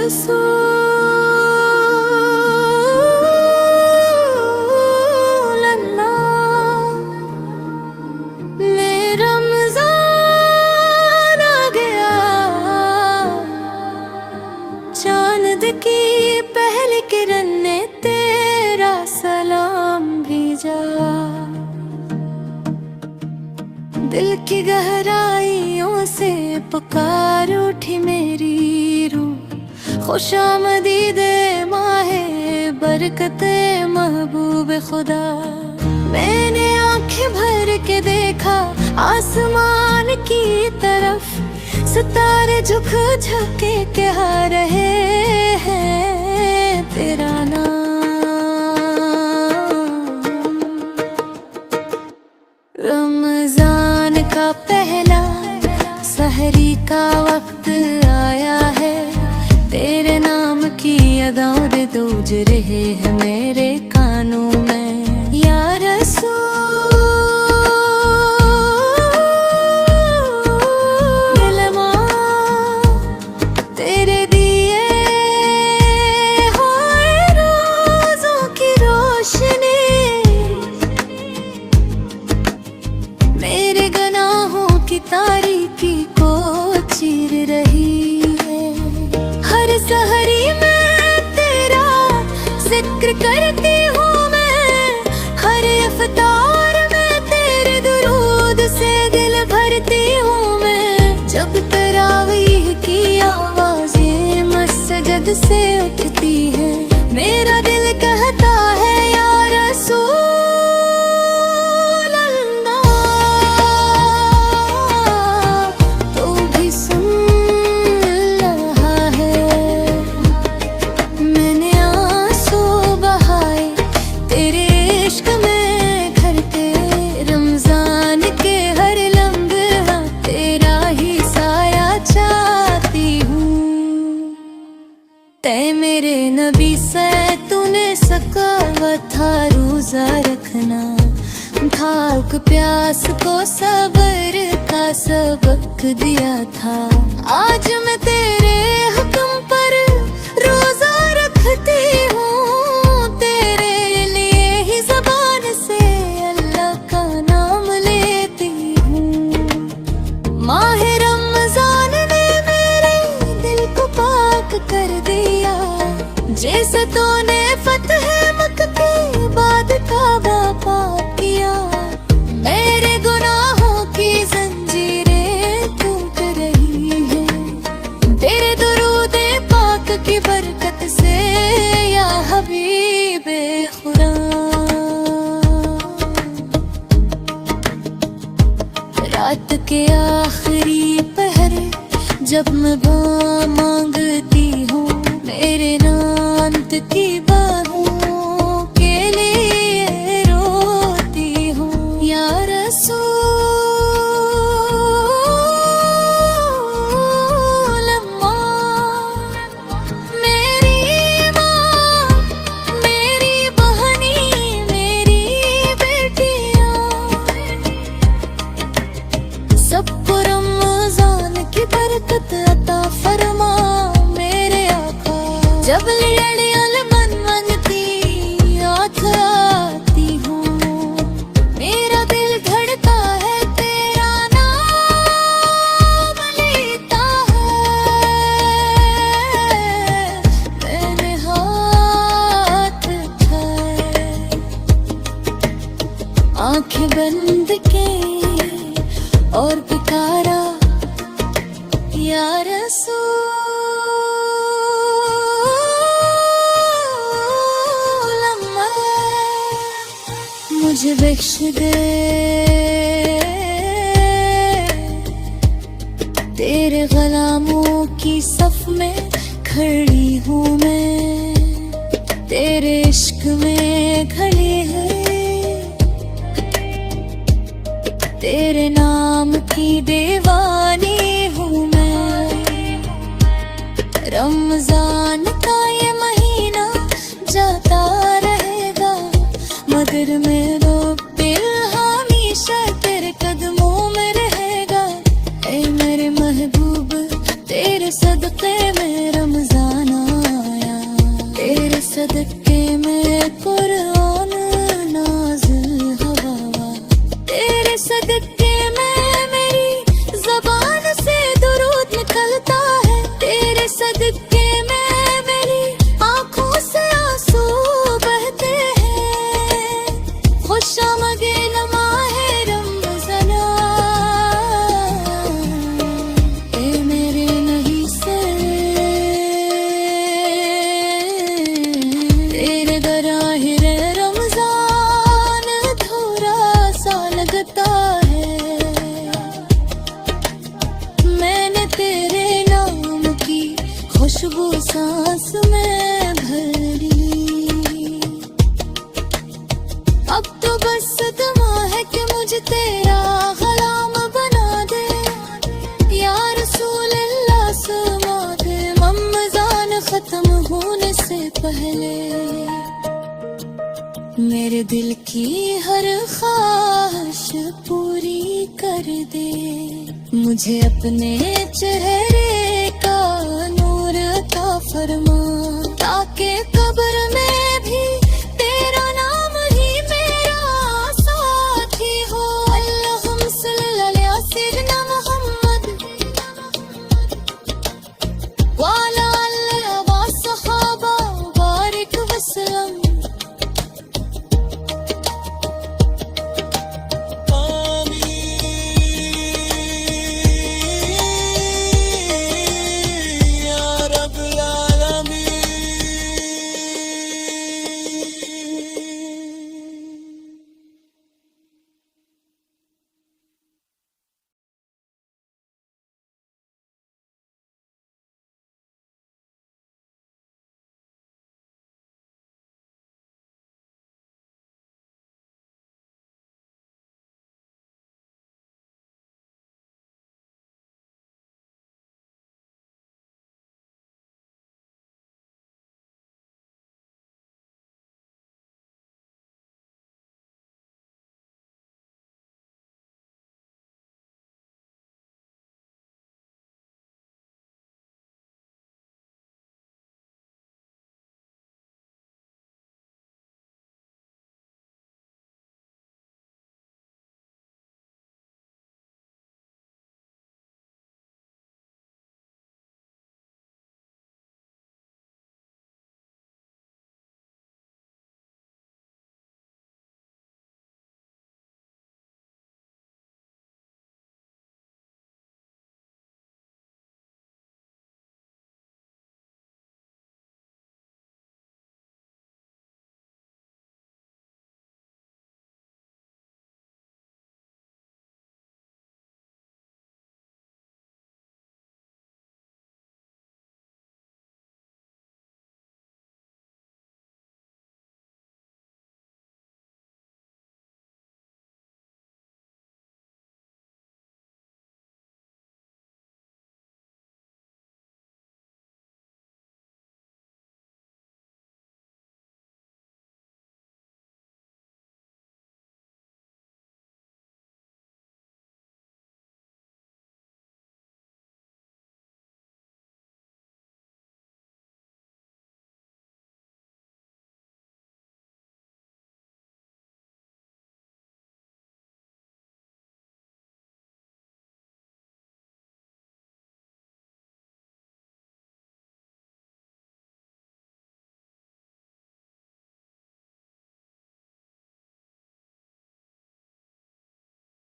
रसूल अल्लाह, ले रमज़ान आ गया, चांद की पहली किरण ने तेरा सलाम भेजा। दिल की गहराइयों से पुकार उठी मेरी रूह, खुशामदीदे माहे बरकते महबूब खुदा। मैंने आंखें भर के देखा आसमान की तरफ, सितारे झुक झुक के कह रहे हैं तेरा नाम। रमजान का पहला सहरी का वक्त आया है, तेरे नाम की अदाओं दे गूंज रहे हैं मेरे कानों में। या रसूल अल्लाह, तेरे दिए हुए रोज़ों की रोशनी मेरे गुनाहों की तारीकी को चीर रही है। हर सहरी में तेरा जिक्र करती हूँ मैं, हर इफ्तार में तेरे दुरूद से दिल भरती हूँ मैं। जब तरावीह की आवाज़ें मस्जिद से उठती है, मेरा दिल कहता है या रसूल अल्लाह, तू भी सुन रहा है। मैंने आंसू बहाए तेरे इश्क में घरते, रमजान के हर लम्हा तेरा ही साया चाहती हूँ। तै मेरे नबी से तूने सकावत था रोजा रखना, भूख प्यास को सब्र का सबक दिया था। आज मैं तेरे हुक्म पर रोजा रखती हूँ, तेरे लिए ही ज़बान से अल्लाह का नाम लेती हूँ। माह रमजान ने मेरे दिल को पाक कर दिया, जैसे तूने फतह मक्का के बाद काबा पाक किया। मेरे गुनाहों की जंजीरें टूट रही हैं, तेरे दुरूदे पाक की बरकत से या हबीबे खुदा। रात के आखिरी पहर जब मैं मांगती हूँ, मेरे नांत की बाहों के लिए रोती हूँ। या रसूल अल्लाह, मेरी माँ, मेरी बहनी, मेरी बेटियाँ, सबको रमजान की बरकत अता फरमा मेरे आका। जब लड़ियाल मन मंगती आँख आती हूँ, मेरा दिल धड़का है तेरा नाम लेता है। मैंने हाथ उठाए, आँखें बंद की और पुकारा या रसूल अल्लाह, मुझे बख्श दे। तेरे गुलामों की सफ में खड़ी हूँ मैं, तेरे इश्क में खड़ी है, तेरे नाम की दीवानी हूँ मैं। रमजान का ये महीना जाता रहेगा, मगर मेरो दिल हमेशा तेरे कदमों में रहेगा। ऐ मेरे महबूब, तेरे सदक़े में रमजान सदके में मेरी ज़बान से दुरूद निकलता है, तेरे सदके में मेरी आँखों से आंसू बहते हैं। खुशामगे लम्हे रमज़ान ए मेरे नहीं से, तेरे दराहिरे रमज़ान थोड़ा सा लगता है। मैंने तेरे नाम की खुशबू सांस में भरी, अब तो बस सदमा है कि मुझे तेरा गुलाम बना दे। या रसूल अल्लाह समा दे रमज़ान खत्म होने से पहले। मेरे दिल की हर ख्वाहिश पूरी कर दे, मुझे अपने चेहरे का नूर अता फरमा, ताकि